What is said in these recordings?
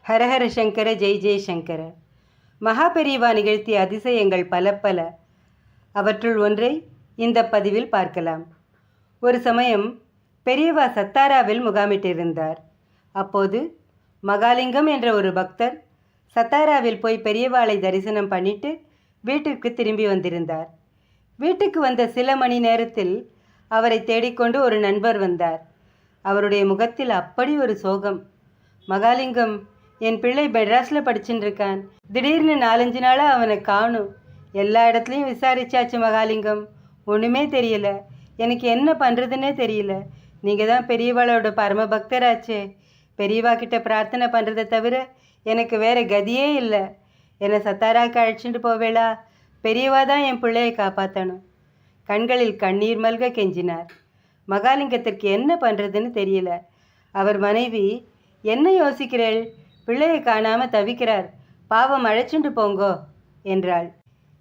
ஹரஹர சங்கர ஜெய் ஜெய் சங்கர. மகாபெரிவா நிகழ்த்திய அதிசயங்கள் பல பல. அவற்றுள் ஒன்றை இந்த பதிவில் பார்க்கலாம். ஒரு சமயம் பெரியவா சத்தாராவில் முகாமிட்டிருந்தார். அப்போது மகாலிங்கம் என்ற ஒரு பக்தர் சத்தாராவில் போய் பெரியவாளை தரிசனம் பண்ணிட்டு வீட்டிற்கு திரும்பி வந்திருந்தார். வீட்டுக்கு வந்த சில மணி நேரத்தில் அவரை தேடிக்கொண்டு ஒரு நண்பர் வந்தார். அவருடைய முகத்தில் அப்படி ஒரு சோகம். மகாலிங்கம், என் பிள்ளை மெட்ராஸில் படிச்சுட்டு இருக்கான். திடீர்னு 4-5 நாளாக அவனை காணும். எல்லா இடத்துலையும் விசாரிச்சாச்சு மகாலிங்கம், ஒன்றுமே தெரியல. எனக்கு என்ன பண்ணுறதுன்னே தெரியல. நீங்கள் தான் பெரியவாளோட பரம பக்தராச்சே. பெரியவா கிட்ட பிரார்த்தனை பண்ணுறதை தவிர எனக்கு வேறு கதியே இல்லை. என்னை சத்தாராக்கு அழைச்சிட்டு போவேளா? பெரியவா தான் என் பிள்ளையை காப்பாற்றணும். கண்களில் கண்ணீர் மல்க கெஞ்சினார். மகாலிங்கத்திற்கு என்ன பண்ணுறதுன்னு தெரியல. அவர் மனைவி, என்ன யோசிக்கிறேள்? பிள்ளையை காணாமல் தவிக்கிறார், பாவம் அழைச்சிட்டு போங்கோ என்றாள்.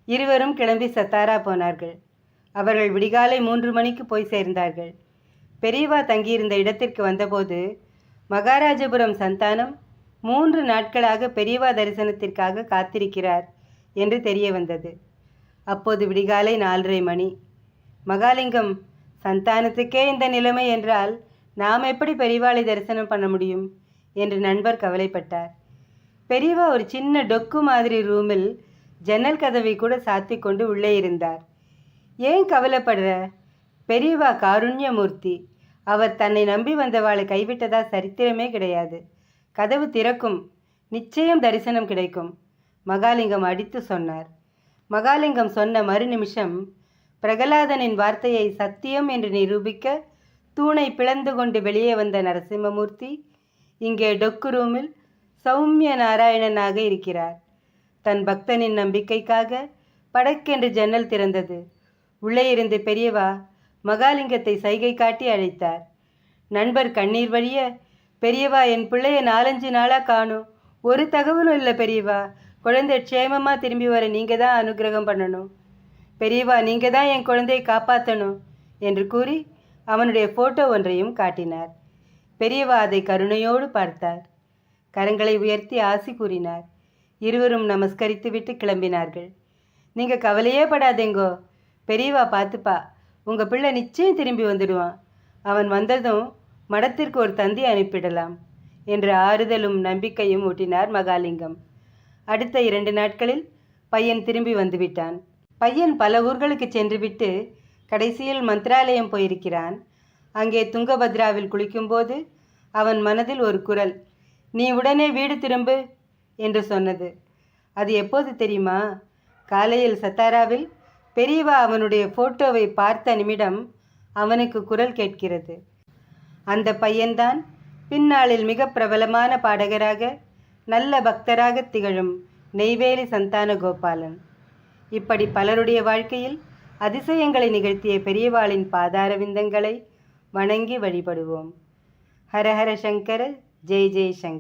இருவரும் கிளம்பி சத்தாரா போனார்கள். அவர்கள் விடிகாலை 3 மணிக்கு போய் சேர்ந்தார்கள். பெரியவா தங்கியிருந்த இடத்திற்கு வந்தபோது மகாராஜபுரம் சந்தானம் 3 நாட்களாக பெரியவா தரிசனத்திற்காக காத்திருக்கிறார் என்று தெரிய வந்தது. அப்போது விடிகாலை 4:30 மணி. மகாலிங்கம், சந்தானத்துக்கே இந்த நிலைமை என்றால் நாம் எப்படி பெரியவாளை தரிசனம் பண்ண முடியும் என்று நண்பர் கவலைப்பட்டார். பெரியவா ஒரு சின்ன டொக்கு மாதிரி ரூமில் ஜன்னல் கதவை கூட சாத்தி கொண்டு உள்ளே இருந்தார். ஏன் கவலைப்படுற? பெரியவா காருண்யமூர்த்தி. அவர் தன்னை நம்பி வந்தவாளை கைவிட்டதா சரித்திரமே கிடையாது. கதவு திறக்கும், நிச்சயம் தரிசனம் கிடைக்கும், மகாலிங்கம் அடித்து சொன்னார். மகாலிங்கம் சொன்ன மறு நிமிஷம் பிரகலாதனின் வார்த்தையை சத்தியம் என்று நிரூபிக்க தூணை பிளந்து கொண்டு வெளியே வந்த நரசிம்மமூர்த்தி இங்கே டொக்கு ரூமில் சௌமிய நாராயணனாக இருக்கிறார். தன் பக்தனின் நம்பிக்கைக்காக படக்கென்று ஜன்னல் திறந்தது. உள்ளே இருந்து பெரியவா மகாலிங்கத்தை சைகை காட்டி அழைத்தார். நண்பர் கண்ணீர் வழிய, பெரியவா, என் பிள்ளைய 4-5 நாளாக காணும். ஒரு தகவலும் இல்லை பெரியவா. குழந்தை க்ஷேமமாக திரும்பி வர நீங்கள் தான் அனுகிரகம் பண்ணணும். பெரியவா, நீங்கள் தான் என் குழந்தையை காப்பாற்றணும் என்று கூறி அவனுடைய ஃபோட்டோ ஒன்றையும் காட்டினார். பெரியவா அதை கருணையோடு பார்த்தார். கரங்களை உயர்த்தி ஆசி கூறினார். இருவரும் நமஸ்கரித்து விட்டு கிளம்பினார்கள். நீங்கள் கவலையே படாதேங்கோ, பெரியவா பார்த்துப்பா. உங்கள் பிள்ளை நிச்சயம் திரும்பி வந்துடுவான். அவன் வந்ததும் மடத்திற்கு ஒரு தந்தி அனுப்பிடலாம் என்று ஆறுதலும் நம்பிக்கையும் ஊட்டினார் மகாலிங்கம். அடுத்த 2 நாட்களில் பையன் திரும்பி வந்துவிட்டான். பையன் பல ஊர்களுக்கு சென்றுவிட்டு கடைசியில் மந்திராலயம் போயிருக்கிறான். அங்கே துங்கபத்ராவில் குளிக்கும்போது அவன் மனதில் ஒரு குரல், நீ உடனே வீடு திரும்பு என்று சொன்னது. அது எப்போது தெரியுமா? காலையில் சத்தாராவில் பெரியவா அவனுடைய ஃபோட்டோவை பார்த்த நிமிடம் அவனுக்கு குரல் கேட்கிறது. அந்த பையன்தான் பின்னாளில் மிக பிரபலமான பாடகராக நல்ல பக்தராக திகழும் நெய்வேலி சந்தான கோபாலன். இப்படி பலருடைய வாழ்க்கையில் அதிசயங்களை நிகழ்த்திய பெரியவாளின் பாதார விந்தங்களை வணங்கி வழிபடுவோம். ஹரஹர சங்கர ஜெய் ஜெய் சங்கர்.